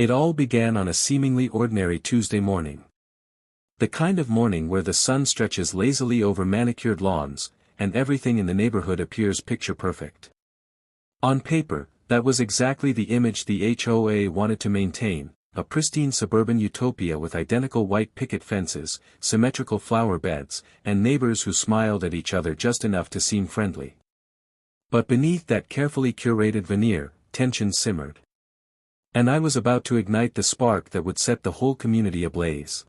It all began on a seemingly ordinary Tuesday morning. The kind of morning where the sun stretches lazily over manicured lawns, and everything in the neighborhood appears picture-perfect. On paper, that was exactly the image the HOA wanted to maintain, a pristine suburban utopia with identical white picket fences, symmetrical flower beds, and neighbors who smiled at each other just enough to seem friendly. But beneath that carefully curated veneer, tension simmered. And I was about to ignite the spark that would set the whole community ablaze.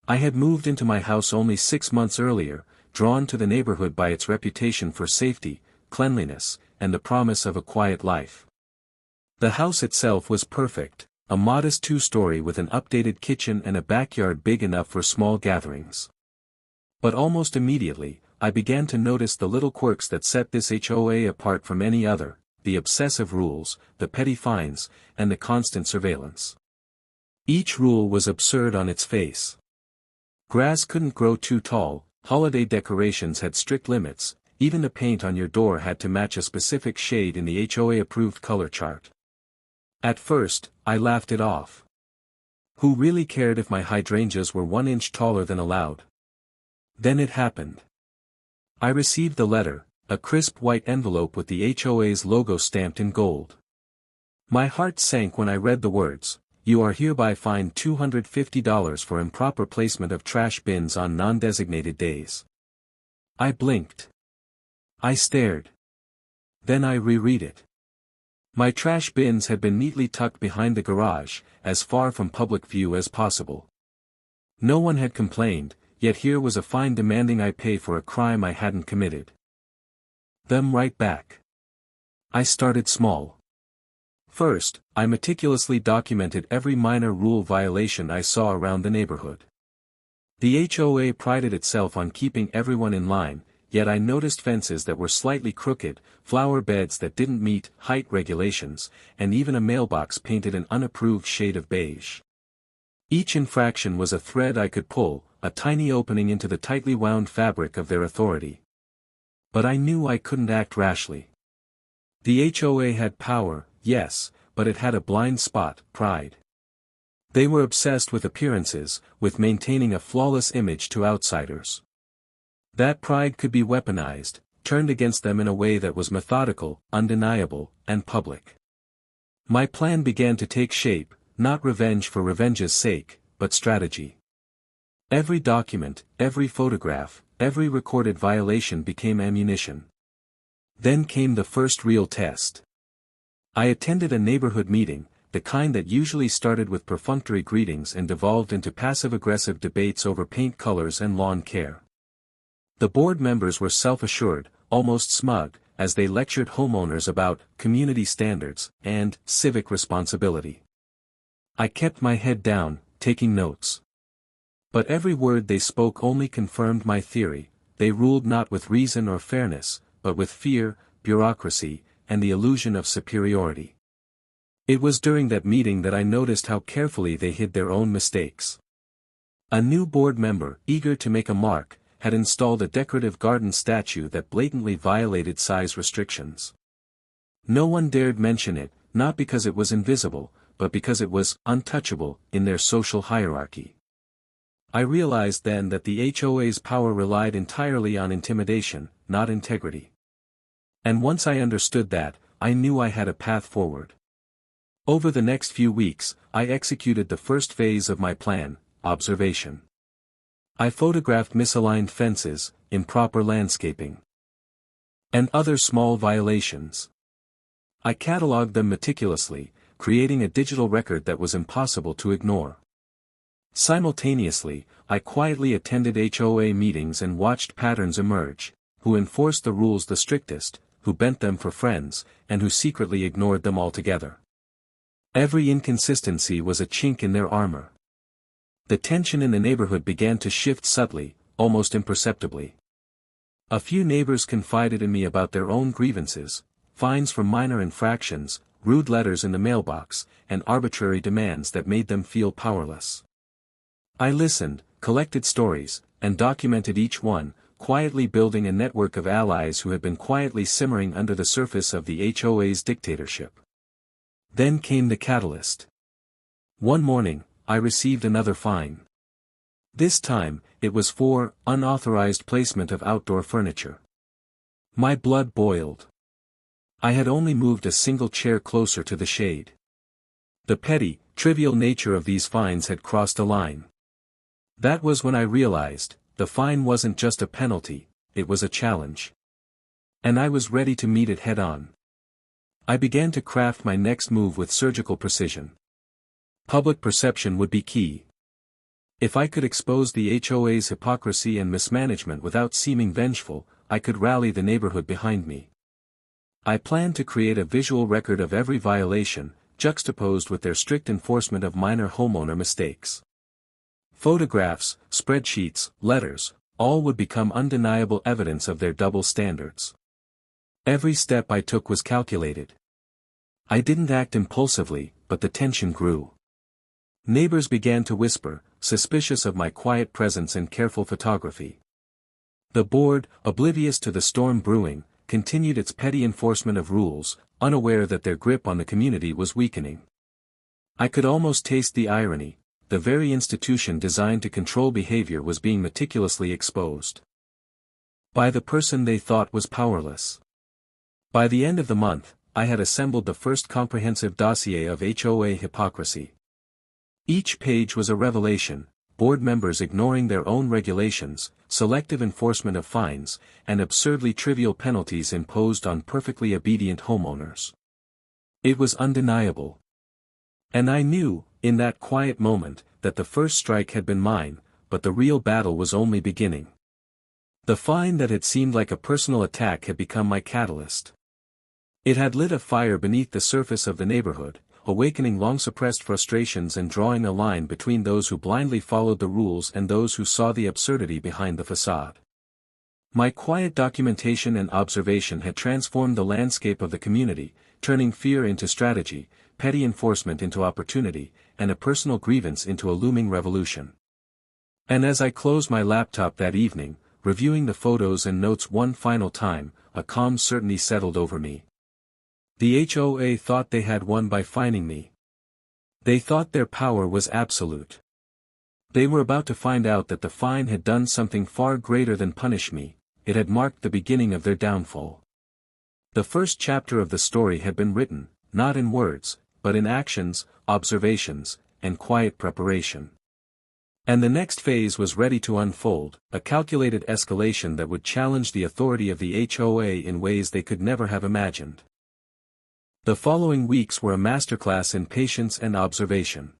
I had moved into my house only 6 months earlier, drawn to the neighborhood by its reputation for safety, cleanliness, and the promise of a quiet life. The house itself was perfect, a modest 2-story with an updated kitchen and a backyard big enough for small gatherings. But almost immediately, I began to notice the little quirks that set this HOA apart from any other, the obsessive rules, the petty fines, and the constant surveillance. Each rule was absurd on its face. Grass couldn't grow too tall, holiday decorations had strict limits, even the paint on your door had to match a specific shade in the HOA-approved color chart. At first, I laughed it off. Who really cared if my hydrangeas were 1 inch taller than allowed? Then it happened. I received the letter, a crisp white envelope with the HOA's logo stamped in gold. My heart sank when I read the words, "You are hereby fined $250 for improper placement of trash bins on non-designated days." I blinked. I stared. Then I reread it. My trash bins had been neatly tucked behind the garage, as far from public view as possible. No one had complained, yet here was a fine demanding I pay for a crime I hadn't committed. Them right back. I started small. First, I meticulously documented every minor rule violation I saw around the neighborhood. The HOA prided itself on keeping everyone in line, yet I noticed fences that were slightly crooked, flower beds that didn't meet height regulations, and even a mailbox painted an unapproved shade of beige. Each infraction was a thread I could pull, a tiny opening into the tightly wound fabric of their authority. But I knew I couldn't act rashly. The HOA had power, yes, but it had a blind spot, pride. They were obsessed with appearances, with maintaining a flawless image to outsiders. That pride could be weaponized, turned against them in a way that was methodical, undeniable, and public. My plan began to take shape, not revenge for revenge's sake, but strategy. Every document, every photograph, every recorded violation became ammunition. Then came the first real test. I attended a neighborhood meeting, the kind that usually started with perfunctory greetings and devolved into passive-aggressive debates over paint colors and lawn care. The board members were self-assured, almost smug, as they lectured homeowners about community standards and civic responsibility. I kept my head down, taking notes. But every word they spoke only confirmed my theory. They ruled not with reason or fairness, but with fear, bureaucracy, and the illusion of superiority. It was during that meeting that I noticed how carefully they hid their own mistakes. A new board member, eager to make a mark, had installed a decorative garden statue that blatantly violated size restrictions. No one dared mention it, not because it was invisible, but because it was untouchable in their social hierarchy. I realized then that the HOA's power relied entirely on intimidation, not integrity. And once I understood that, I knew I had a path forward. Over the next few weeks, I executed the first phase of my plan, observation. I photographed misaligned fences, improper landscaping, and other small violations. I cataloged them meticulously, creating a digital record that was impossible to ignore. Simultaneously, I quietly attended HOA meetings and watched patterns emerge: who enforced the rules the strictest, who bent them for friends, and who secretly ignored them altogether. Every inconsistency was a chink in their armor. The tension in the neighborhood began to shift subtly, almost imperceptibly. A few neighbors confided in me about their own grievances: fines for minor infractions, rude letters in the mailbox, and arbitrary demands that made them feel powerless. I listened, collected stories, and documented each one, quietly building a network of allies who had been quietly simmering under the surface of the HOA's dictatorship. Then came the catalyst. One morning, I received another fine. This time, it was for unauthorized placement of outdoor furniture. My blood boiled. I had only moved a single chair closer to the shade. The petty, trivial nature of these fines had crossed a line. That was when I realized, the fine wasn't just a penalty, it was a challenge. And I was ready to meet it head-on. I began to craft my next move with surgical precision. Public perception would be key. If I could expose the HOA's hypocrisy and mismanagement without seeming vengeful, I could rally the neighborhood behind me. I planned to create a visual record of every violation, juxtaposed with their strict enforcement of minor homeowner mistakes. Photographs, spreadsheets, letters, all would become undeniable evidence of their double standards. Every step I took was calculated. I didn't act impulsively, but the tension grew. Neighbors began to whisper, suspicious of my quiet presence and careful photography. The board, oblivious to the storm brewing, continued its petty enforcement of rules, unaware that their grip on the community was weakening. I could almost taste the irony. The very institution designed to control behavior was being meticulously exposed by the person they thought was powerless. By the end of the month, I had assembled the first comprehensive dossier of HOA hypocrisy. Each page was a revelation: board members ignoring their own regulations, selective enforcement of fines, and absurdly trivial penalties imposed on perfectly obedient homeowners. It was undeniable. And I knew, in that quiet moment, that the first strike had been mine, but the real battle was only beginning. The fine that had seemed like a personal attack had become my catalyst. It had lit a fire beneath the surface of the neighborhood, awakening long-suppressed frustrations and drawing a line between those who blindly followed the rules and those who saw the absurdity behind the facade. My quiet documentation and observation had transformed the landscape of the community, turning fear into strategy, petty enforcement into opportunity, and a personal grievance into a looming revolution. And as I closed my laptop that evening, reviewing the photos and notes one final time, a calm certainty settled over me. The HOA thought they had won by fining me. They thought their power was absolute. They were about to find out that the fine had done something far greater than punish me. It had marked the beginning of their downfall. The first chapter of the story had been written, not in words, but in actions, observations, and quiet preparation. And the next phase was ready to unfold, a calculated escalation that would challenge the authority of the HOA in ways they could never have imagined. The following weeks were a masterclass in patience and observation.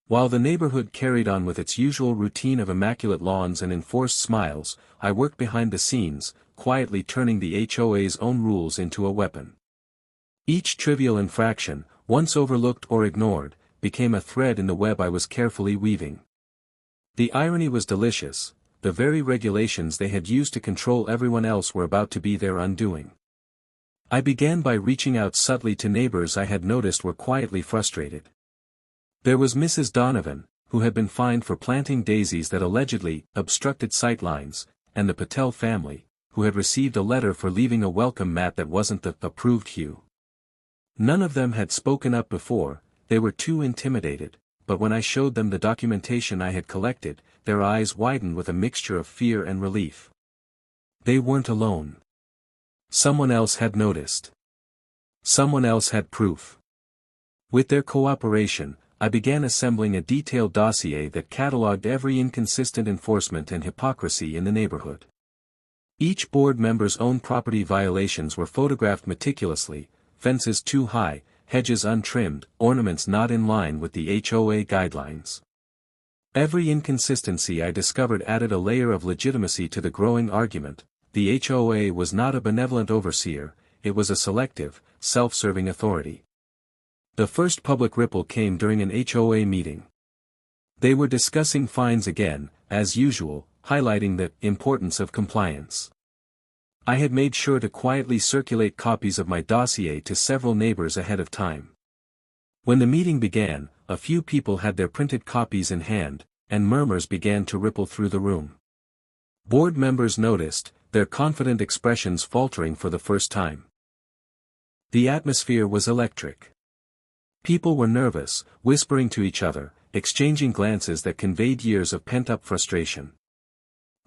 While the neighborhood carried on with its usual routine of immaculate lawns and enforced smiles, I worked behind the scenes, quietly turning the HOA's own rules into a weapon. Each trivial infraction, once overlooked or ignored, became a thread in the web I was carefully weaving. The irony was delicious: the very regulations they had used to control everyone else were about to be their undoing. I began by reaching out subtly to neighbors I had noticed were quietly frustrated. There was Mrs. Donovan, who had been fined for planting daisies that allegedly obstructed sightlines, and the Patel family, who had received a letter for leaving a welcome mat that wasn't the approved hue. None of them had spoken up before, they were too intimidated, but when I showed them the documentation I had collected, their eyes widened with a mixture of fear and relief. They weren't alone. Someone else had noticed. Someone else had proof. With their cooperation, I began assembling a detailed dossier that catalogued every inconsistent enforcement and hypocrisy in the neighborhood. Each board member's own property violations were photographed meticulously: fences too high, hedges untrimmed, ornaments not in line with the HOA guidelines. Every inconsistency I discovered added a layer of legitimacy to the growing argument: the HOA was not a benevolent overseer, it was a selective, self-serving authority. The first public ripple came during an HOA meeting. They were discussing fines again, as usual, highlighting the importance of compliance. I had made sure to quietly circulate copies of my dossier to several neighbors ahead of time. When the meeting began, a few people had their printed copies in hand, and murmurs began to ripple through the room. Board members noticed, their confident expressions faltering for the first time. The atmosphere was electric. People were nervous, whispering to each other, exchanging glances that conveyed years of pent-up frustration.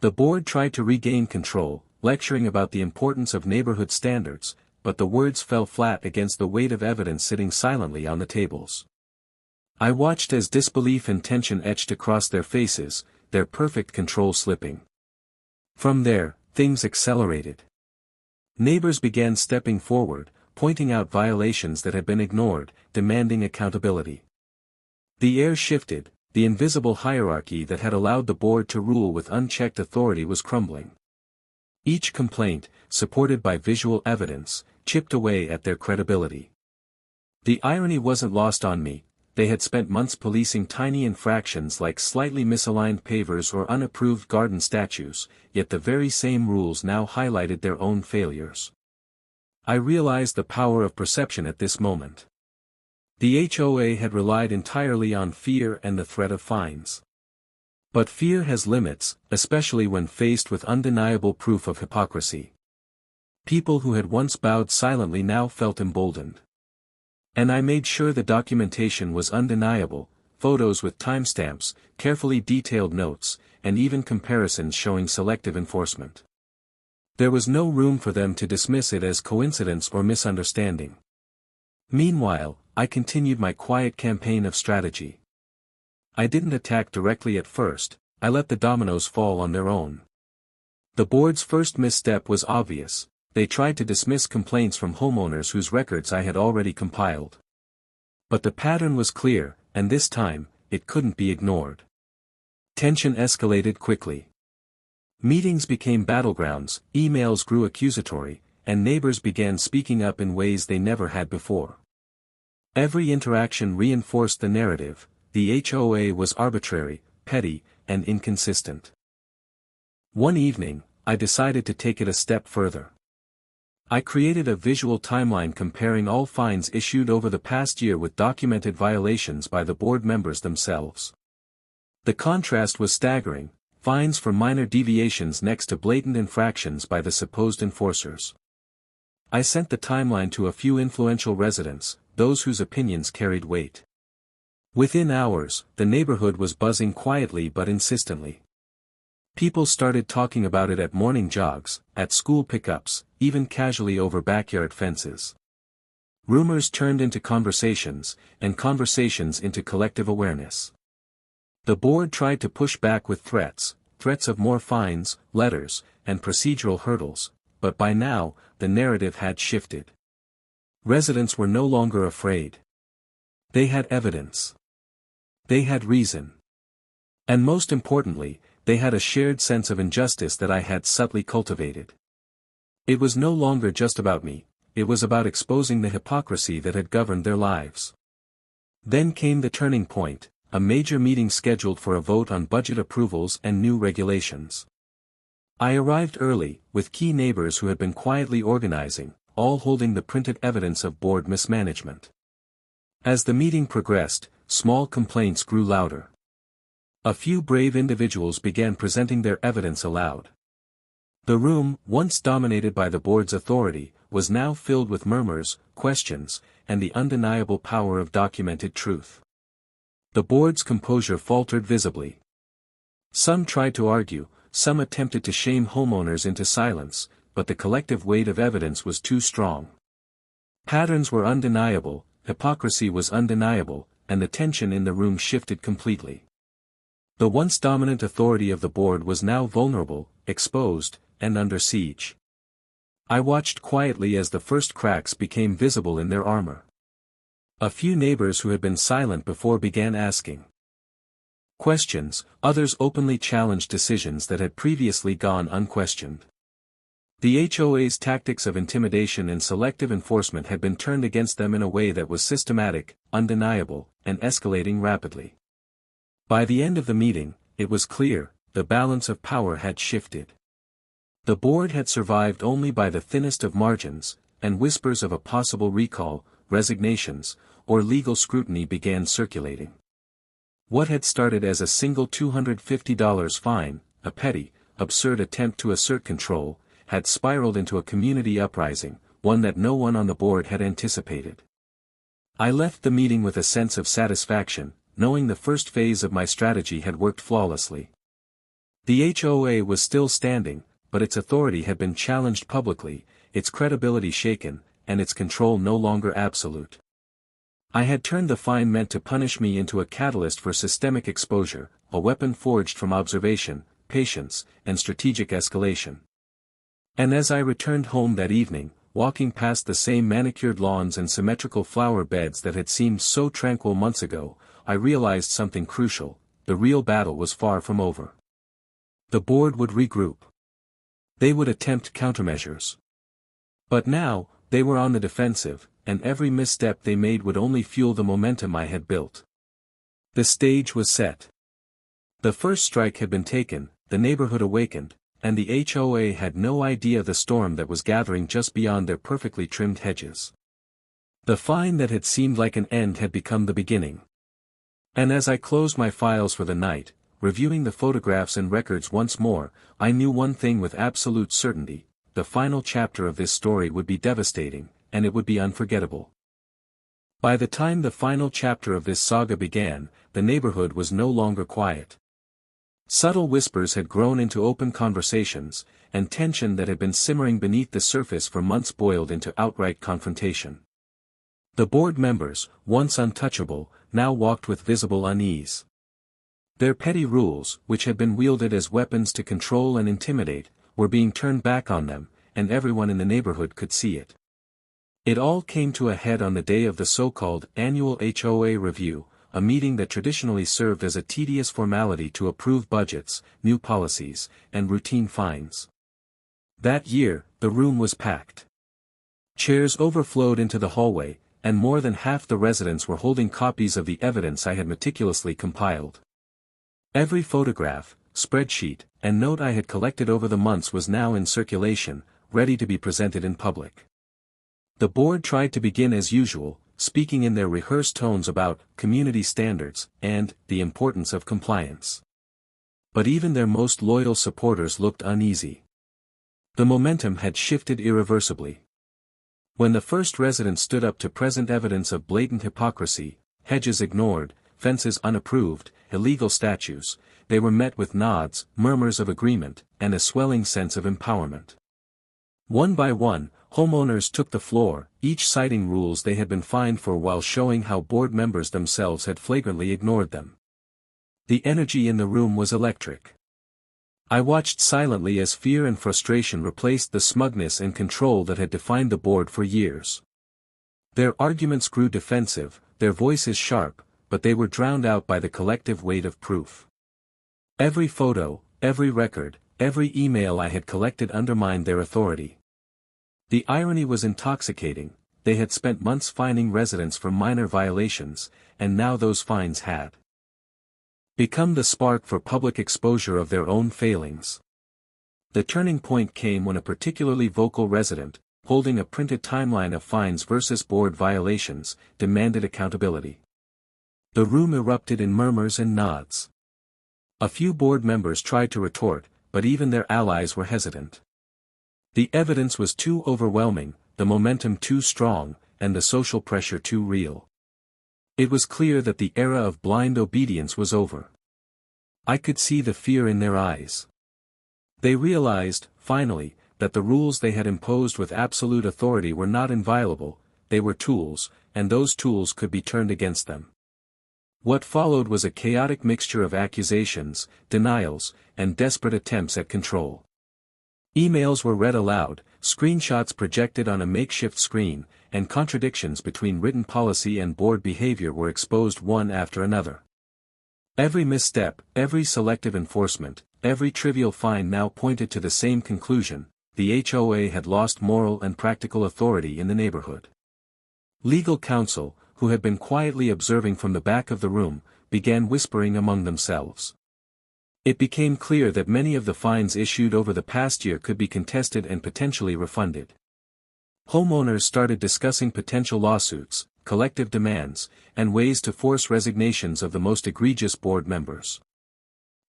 The board tried to regain control, lecturing about the importance of neighborhood standards, but the words fell flat against the weight of evidence sitting silently on the tables. I watched as disbelief and tension etched across their faces, their perfect control slipping. From there, things accelerated. Neighbors began stepping forward, pointing out violations that had been ignored, demanding accountability. The air shifted, the invisible hierarchy that had allowed the board to rule with unchecked authority was crumbling. Each complaint, supported by visual evidence, chipped away at their credibility. The irony wasn't lost on me. They had spent months policing tiny infractions like slightly misaligned pavers or unapproved garden statues, yet the very same rules now highlighted their own failures. I realized the power of perception at this moment. The HOA had relied entirely on fear and the threat of fines. But fear has limits, especially when faced with undeniable proof of hypocrisy. People who had once bowed silently now felt emboldened. And I made sure the documentation was undeniable, photos with timestamps, carefully detailed notes, and even comparisons showing selective enforcement. There was no room for them to dismiss it as coincidence or misunderstanding. Meanwhile, I continued my quiet campaign of strategy. I didn't attack directly at first, I let the dominoes fall on their own. The board's first misstep was obvious. They tried to dismiss complaints from homeowners whose records I had already compiled. But the pattern was clear, and this time, it couldn't be ignored. Tension escalated quickly. Meetings became battlegrounds, emails grew accusatory, and neighbors began speaking up in ways they never had before. Every interaction reinforced the narrative: the HOA was arbitrary, petty, and inconsistent. One evening, I decided to take it a step further. I created a visual timeline comparing all fines issued over the past year with documented violations by the board members themselves. The contrast was staggering: fines for minor deviations next to blatant infractions by the supposed enforcers. I sent the timeline to a few influential residents, those whose opinions carried weight. Within hours, the neighborhood was buzzing quietly but insistently. People started talking about it at morning jogs, at school pickups, even casually over backyard fences. Rumors turned into conversations, and conversations into collective awareness. The board tried to push back with threats of more fines, letters, and procedural hurdles, but by now, the narrative had shifted. Residents were no longer afraid. They had evidence. They had reason. And most importantly, they had a shared sense of injustice that I had subtly cultivated. It was no longer just about me, it was about exposing the hypocrisy that had governed their lives. Then came the turning point, a major meeting scheduled for a vote on budget approvals and new regulations. I arrived early, with key neighbors who had been quietly organizing, all holding the printed evidence of board mismanagement. As the meeting progressed, small complaints grew louder. A few brave individuals began presenting their evidence aloud. The room, once dominated by the board's authority, was now filled with murmurs, questions, and the undeniable power of documented truth. The board's composure faltered visibly. Some tried to argue, some attempted to shame homeowners into silence, but the collective weight of evidence was too strong. Patterns were undeniable, hypocrisy was undeniable, and the tension in the room shifted completely. The once dominant authority of the board was now vulnerable, exposed, and under siege. I watched quietly as the first cracks became visible in their armor. A few neighbors who had been silent before began asking questions, others openly challenged decisions that had previously gone unquestioned. The HOA's tactics of intimidation and selective enforcement had been turned against them in a way that was systematic, undeniable, and escalating rapidly. By the end of the meeting, it was clear, the balance of power had shifted. The board had survived only by the thinnest of margins, and whispers of a possible recall, resignations, or legal scrutiny began circulating. What had started as a single $250 fine, a petty, absurd attempt to assert control, had spiraled into a community uprising, one that no one on the board had anticipated. I left the meeting with a sense of satisfaction, knowing the first phase of my strategy had worked flawlessly. The HOA was still standing, but its authority had been challenged publicly, its credibility shaken, and its control no longer absolute. I had turned the fine meant to punish me into a catalyst for systemic exposure, a weapon forged from observation, patience, and strategic escalation. And as I returned home that evening, walking past the same manicured lawns and symmetrical flower beds that had seemed so tranquil months ago, I realized something crucial: the real battle was far from over. The board would regroup. They would attempt countermeasures. But now, they were on the defensive, and every misstep they made would only fuel the momentum I had built. The stage was set. The first strike had been taken, the neighborhood awakened, and the HOA had no idea the storm that was gathering just beyond their perfectly trimmed hedges. The fine that had seemed like an end had become the beginning. And as I closed my files for the night, reviewing the photographs and records once more, I knew one thing with absolute certainty: the final chapter of this story would be devastating, and it would be unforgettable. By the time the final chapter of this saga began, the neighborhood was no longer quiet. Subtle whispers had grown into open conversations, and tension that had been simmering beneath the surface for months boiled into outright confrontation. The board members, once untouchable, now walked with visible unease. Their petty rules, which had been wielded as weapons to control and intimidate, were being turned back on them, and everyone in the neighborhood could see it. It all came to a head on the day of the so-called annual HOA review, a meeting that traditionally served as a tedious formality to approve budgets, new policies, and routine fines. That year, the room was packed. Chairs overflowed into the hallway, and more than half the residents were holding copies of the evidence I had meticulously compiled. Every photograph, spreadsheet, and note I had collected over the months was now in circulation, ready to be presented in public. The board tried to begin as usual, speaking in their rehearsed tones about community standards and the importance of compliance. But even their most loyal supporters looked uneasy. The momentum had shifted irreversibly. When the first resident stood up to present evidence of blatant hypocrisy, hedges ignored, fences unapproved, illegal statues, they were met with nods, murmurs of agreement, and a swelling sense of empowerment. One by one, homeowners took the floor, each citing rules they had been fined for while showing how board members themselves had flagrantly ignored them. The energy in the room was electric. I watched silently as fear and frustration replaced the smugness and control that had defined the board for years. Their arguments grew defensive, their voices sharp, but they were drowned out by the collective weight of proof. Every photo, every record, every email I had collected undermined their authority. The irony was intoxicating: they had spent months fining residents for minor violations, and now those fines had become the spark for public exposure of their own failings. The turning point came when a particularly vocal resident, holding a printed timeline of fines versus board violations, demanded accountability. The room erupted in murmurs and nods. A few board members tried to retort, but even their allies were hesitant. The evidence was too overwhelming, the momentum too strong, and the social pressure too real. It was clear that the era of blind obedience was over. I could see the fear in their eyes. They realized, finally, that the rules they had imposed with absolute authority were not inviolable, they were tools, and those tools could be turned against them. What followed was a chaotic mixture of accusations, denials, and desperate attempts at control. Emails were read aloud, screenshots projected on a makeshift screen, and contradictions between written policy and board behavior were exposed one after another. Every misstep, every selective enforcement, every trivial fine now pointed to the same conclusion: the HOA had lost moral and practical authority in the neighborhood. Legal counsel, who had been quietly observing from the back of the room, began whispering among themselves. It became clear that many of the fines issued over the past year could be contested and potentially refunded. Homeowners started discussing potential lawsuits, collective demands, and ways to force resignations of the most egregious board members.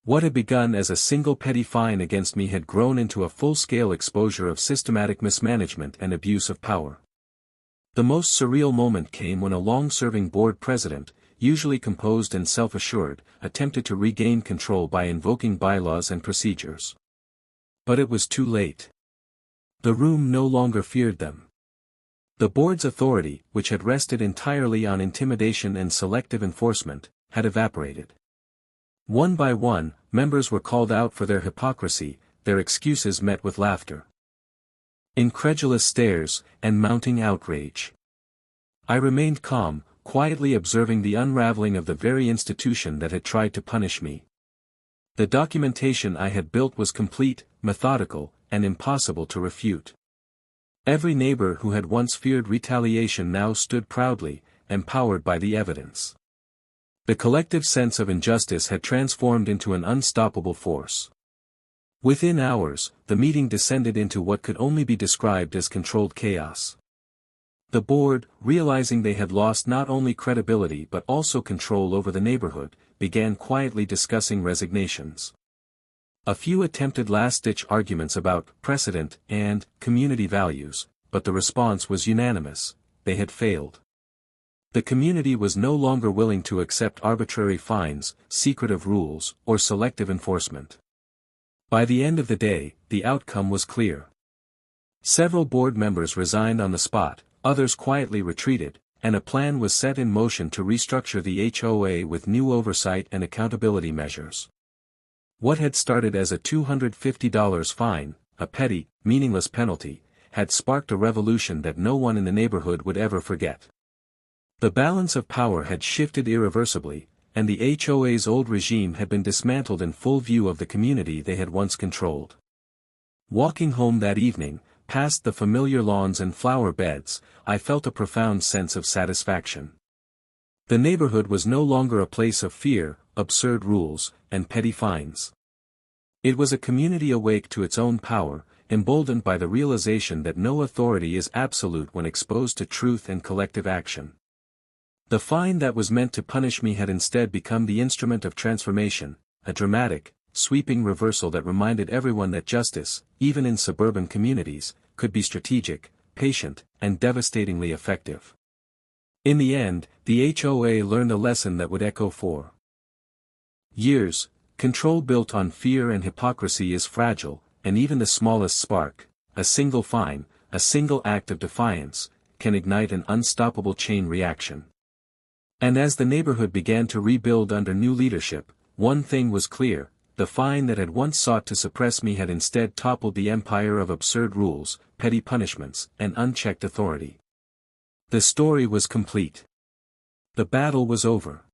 What had begun as a single petty fine against me had grown into a full-scale exposure of systematic mismanagement and abuse of power. The most surreal moment came when a long-serving board president, usually composed and self-assured, attempted to regain control by invoking bylaws and procedures. But it was too late. The room no longer feared them. The board's authority, which had rested entirely on intimidation and selective enforcement, had evaporated. One by one, members were called out for their hypocrisy, their excuses met with laughter, incredulous stares, and mounting outrage. I remained calm, quietly observing the unraveling of the very institution that had tried to punish me. The documentation I had built was complete, methodical, and impossible to refute. Every neighbor who had once feared retaliation now stood proudly, empowered by the evidence. The collective sense of injustice had transformed into an unstoppable force. Within hours, the meeting descended into what could only be described as controlled chaos. The board, realizing they had lost not only credibility but also control over the neighborhood, began quietly discussing resignations. A few attempted last-ditch arguments about precedent and community values, but the response was unanimous: they had failed. The community was no longer willing to accept arbitrary fines, secretive rules, or selective enforcement. By the end of the day, the outcome was clear. Several board members resigned on the spot, others quietly retreated, and a plan was set in motion to restructure the HOA with new oversight and accountability measures. What had started as a $250 fine, a petty, meaningless penalty, had sparked a revolution that no one in the neighborhood would ever forget. The balance of power had shifted irreversibly, and the HOA's old regime had been dismantled in full view of the community they had once controlled. Walking home that evening, past the familiar lawns and flower beds, I felt a profound sense of satisfaction. The neighborhood was no longer a place of fear, absurd rules, and petty fines. It was a community awake to its own power, emboldened by the realization that no authority is absolute when exposed to truth and collective action. The fine that was meant to punish me had instead become the instrument of transformation, a dramatic, sweeping reversal that reminded everyone that justice, even in suburban communities, could be strategic, patient, and devastatingly effective. In the end, the HOA learned a lesson that would echo for years. Control built on fear and hypocrisy is fragile, and even the smallest spark, a single fine, a single act of defiance, can ignite an unstoppable chain reaction. And as the neighborhood began to rebuild under new leadership, one thing was clear: the fine that had once sought to suppress me had instead toppled the empire of absurd rules, petty punishments, and unchecked authority. The story was complete. The battle was over.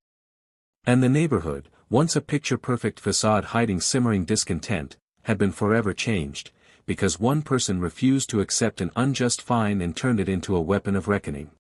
And the neighborhood, once a picture-perfect facade hiding simmering discontent, had been forever changed, because one person refused to accept an unjust fine and turned it into a weapon of reckoning.